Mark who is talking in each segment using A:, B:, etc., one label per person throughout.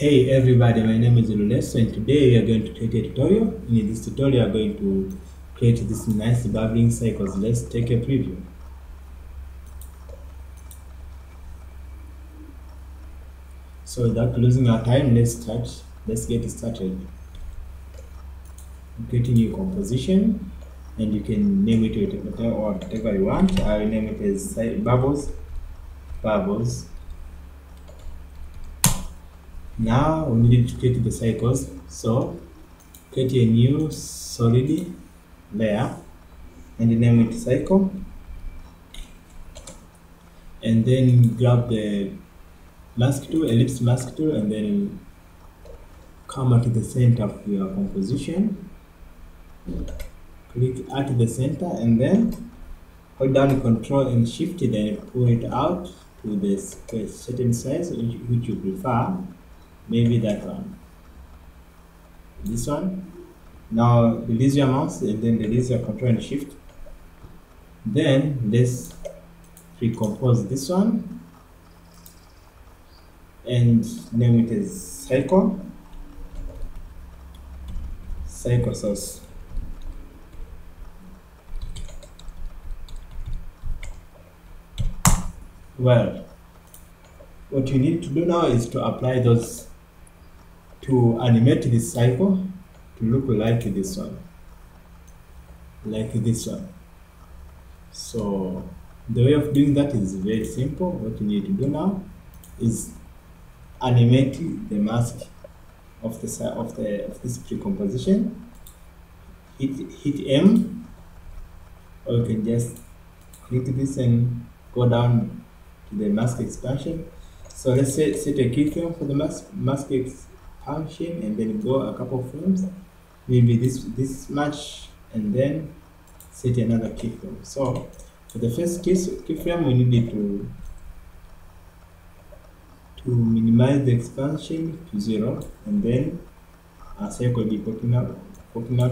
A: Hey everybody, my name is Luleso and today we are going to create a tutorial. In this tutorial we are going to create this nice bubbling cycles. Let's take a preview. So without losing our time, let's get started. Create a new composition and you can name it whatever you want. I will name it as bubbles. Now we need to create the cycles, so create a new solid layer and name it cycle, and then grab the mask tool, ellipse mask tool, and then come at the center of your composition, click at the center and then hold down Ctrl and Shift, then pull it out to the certain size which you prefer. Maybe that one, this one. Now release your mouse and then release your Ctrl and Shift. Then let's recompose this one and name it as cycle source. Well, what you need to do now is to apply those, to animate this cycle to look like this one, So the way of doing that is very simple. What you need to do now is animate the mask of this pre-composition. Hit M, or you can just click this and go down to the mask expansion. So let's set a keyframe for the mask expansion and then go a couple of frames, maybe this much, and then set another keyframe. So for the first keyframe we need to minimize the expansion to 0, and then our cycle will be popping out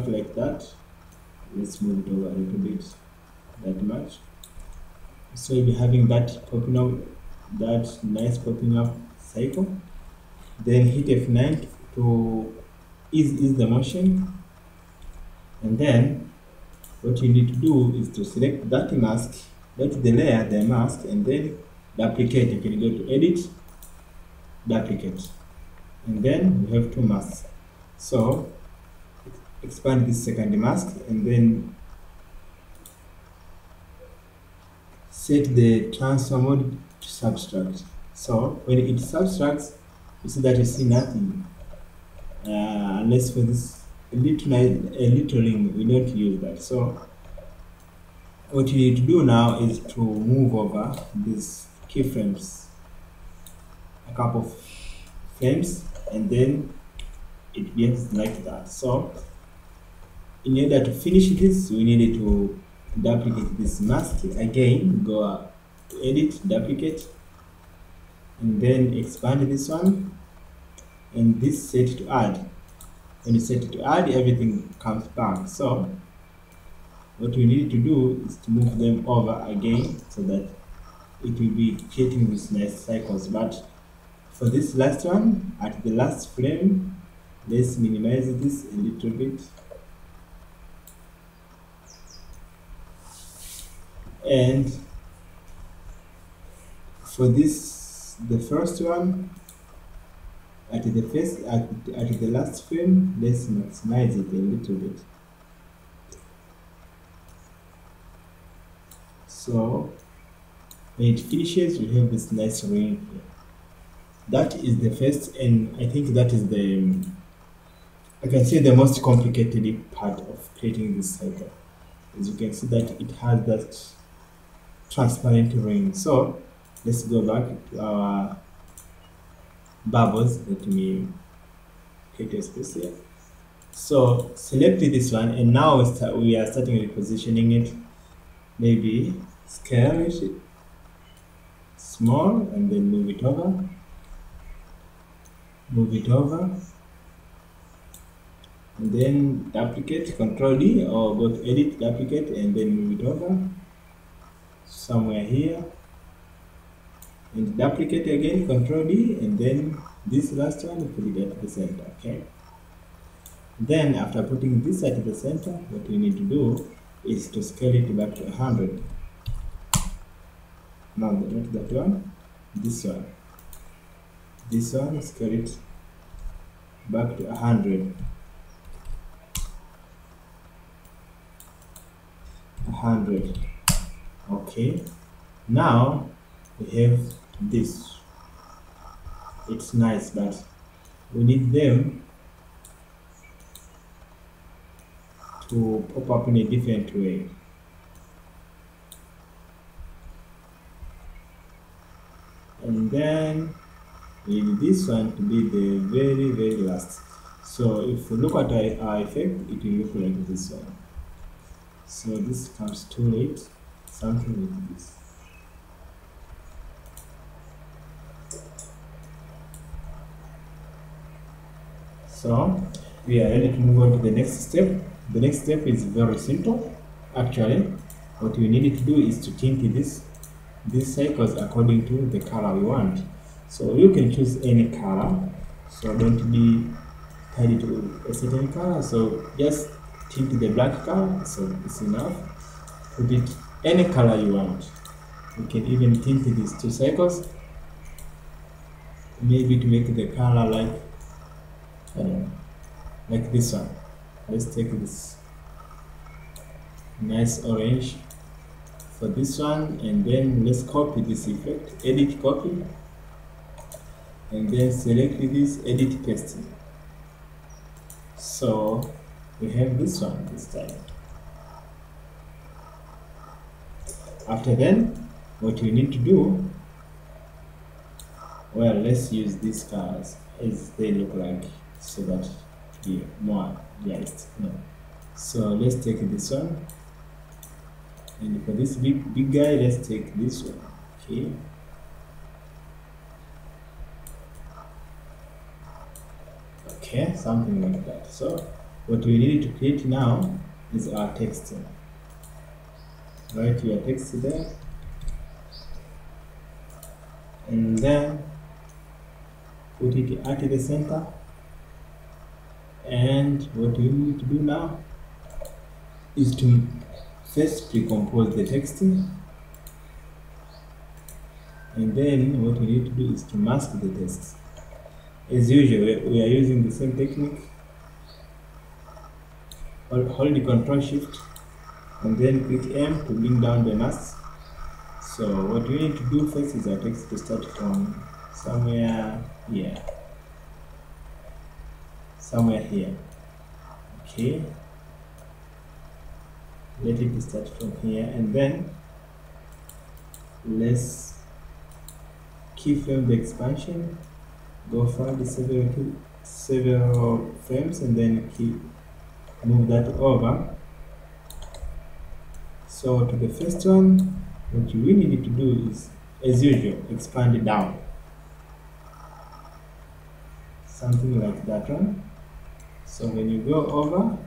A: like that. Let's move it over a little bit, that much. So you'll be having that popping out, that nice popping up cycle. Then hit F9 to ease the motion, and then what you need to do is to select that mask, that's the layer, the mask, and then duplicate. You can go to edit, duplicate, and then we have two masks. So expand this second mask and then set the transfer mode to subtract. So when it subtracts, you see that you see nothing, unless for this littering, we don't use that. So what you need to do now is to move over these keyframes a couple of frames, and then it gets like that. So in order to finish this, we needed to duplicate this mask again, go to edit, duplicate, and then expand this one, and this set to add. When you set it to add, everything comes back. So what we need to do is to move them over again so that it will be creating these nice cycles. But for this last one, at the last frame, let's minimize this a little bit. And for this, the first one, at the last frame, let's maximize it a little bit. So when it finishes, we have this nice ring here. That is the first, and I think that is I can say the most complicated part of creating this cycle. As you can see that it has that transparent ring. So let's go back to our bubbles. Let me create a space here. So select this one, and now we are starting repositioning it. Maybe scale it small and then move it over, and then duplicate, Ctrl D, or go to edit, duplicate, and then move it over somewhere here, and duplicate again, Ctrl D, and then this last one, put it at the center. Okay. Then after putting this at the center, what we need to do is to scale it back to 100. No, not that one. This one. This one, scale it back to 100. 100. Okay. Now we have this. It's nice, but we need them to pop up in a different way. And then we need this one to be the very last. So if we look at our effect, it will look like this one. So this comes too late, something like this. So we are ready to move on to the next step. The next step is very simple. Actually, what we need to do is to tint these cycles according to the color we want. So you can choose any color. So don't be tied to a certain color. So just tint the black color. So it's enough. Put it any color you want. You can even tint these two cycles. Maybe to make the color like, I don't know, like this one. Let's take this nice orange for this one, and then let's copy this effect, edit copy, and then select this, edit paste. So we have this one this time. After then, what we need to do, well, let's use these colors as they look like, so that be more realistic. No. So let's take this one, and for this big guy, let's take this one. Okay. Okay, something like that. So what we need to create now is our text. Write your text there, and then put it at the center. And what we need to do now is to first pre-compose the text, and then what we need to do is to mask the text. As usual, we are using the same technique. Hold the Control Shift and then click M to bring down the mask. So what we need to do first is our text to start from somewhere here. Somewhere here. Okay. Let it start from here, and then let's keyframe the expansion. Go find several frames, and then move that over. So to the first one, what we need to do is, as usual, expand it down. Something like that one. So when you go over,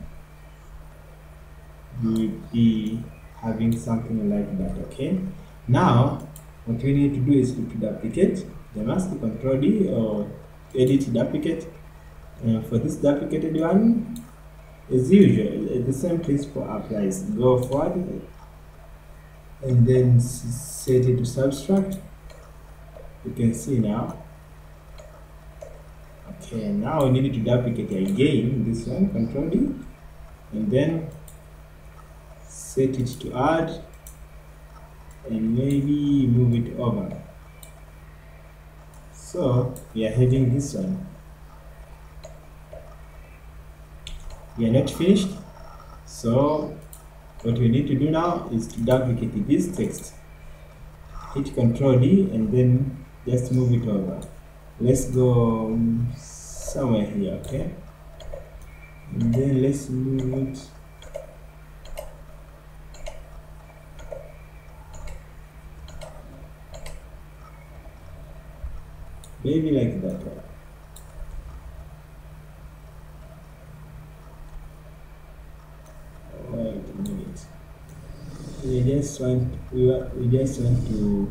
A: you will be having something like that. Okay. Now, what we need to do is to duplicate the mask, Control D, or edit duplicate. For this duplicated one, as usual, the same principle applies. Go forward and then set it to subtract. You can see now. Okay, now we need to duplicate again this one, Control D, and then set it to add, and maybe move it over. So we are having this one. We are not finished. So what we need to do now is to duplicate this text. Hit Control D and then just move it over. Let's go somewhere here, okay? And then let's move it. Maybe like that one. Wait a minute. We just want to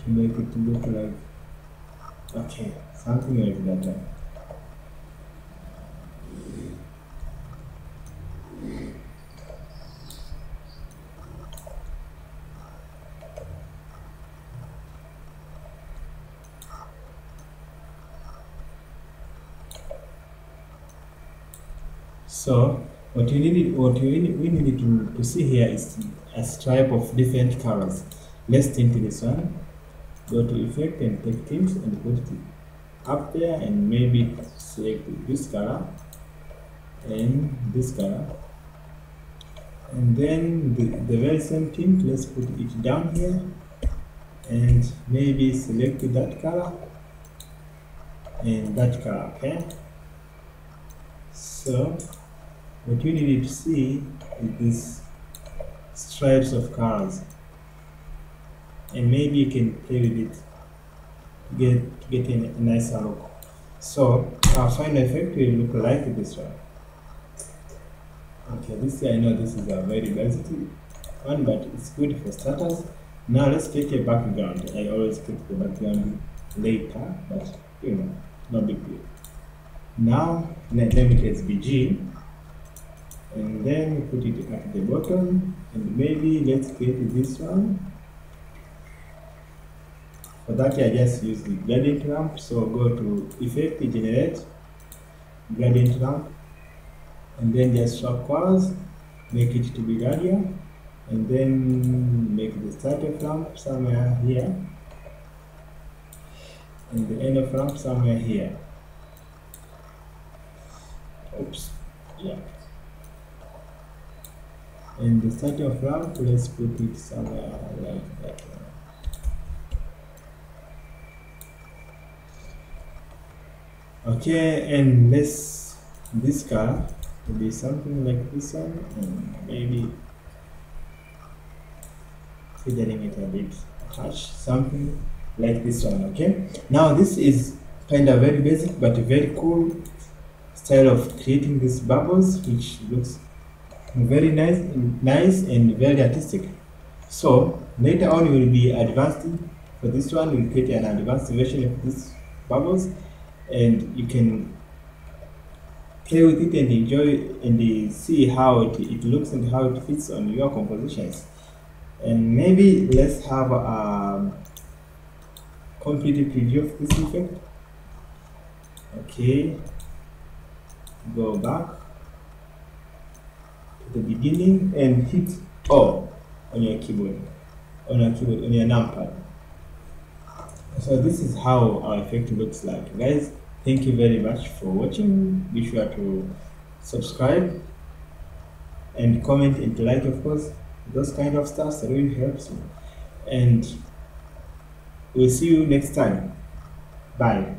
A: make it look like Okay, something like that. So we need to see here is a stripe of different colors. Let's tint this one. Go to effect and take tint and put it up there, and maybe select this color and this color, and then the very same tint, let's put it down here and maybe select that color and that color. Okay, so what you need to see is these stripes of colors, and maybe you can play with it to get a nicer look. So our final effect will look like this one. Okay, I know this is a very basic one, but it's good for starters. Now let's get a background. I always put the background later, but you know, no big deal. Now name it as BG, and then put it at the bottom, and maybe let's create this one. For that I just use the gradient lamp, so go to effect, generate gradient lamp, and then just swap colors, make it to be radial, and then make the start of lamp somewhere here and the end of lamp somewhere here. Oops, yeah. And the start of lamp, let's put it somewhere like that. Okay, and this color will be something like this one, and maybe filtering it a bit harsh, something like this one. Okay, now this is kind of very basic but very cool style of creating these bubbles, which looks very nice and very artistic. So later on we will be advanced. For this one we'll create an advanced version of these bubbles, and you can play with it and enjoy and see how it looks and how it fits on your compositions. And maybe let's have a complete preview of this effect. Okay, go back to the beginning and hit O on your keyboard, on your numpad. So this is how our effect looks like, guys. Thank you very much for watching. Be sure to subscribe and comment and like, of course. Those kind of stuff that really helps you. And we'll see you next time. Bye.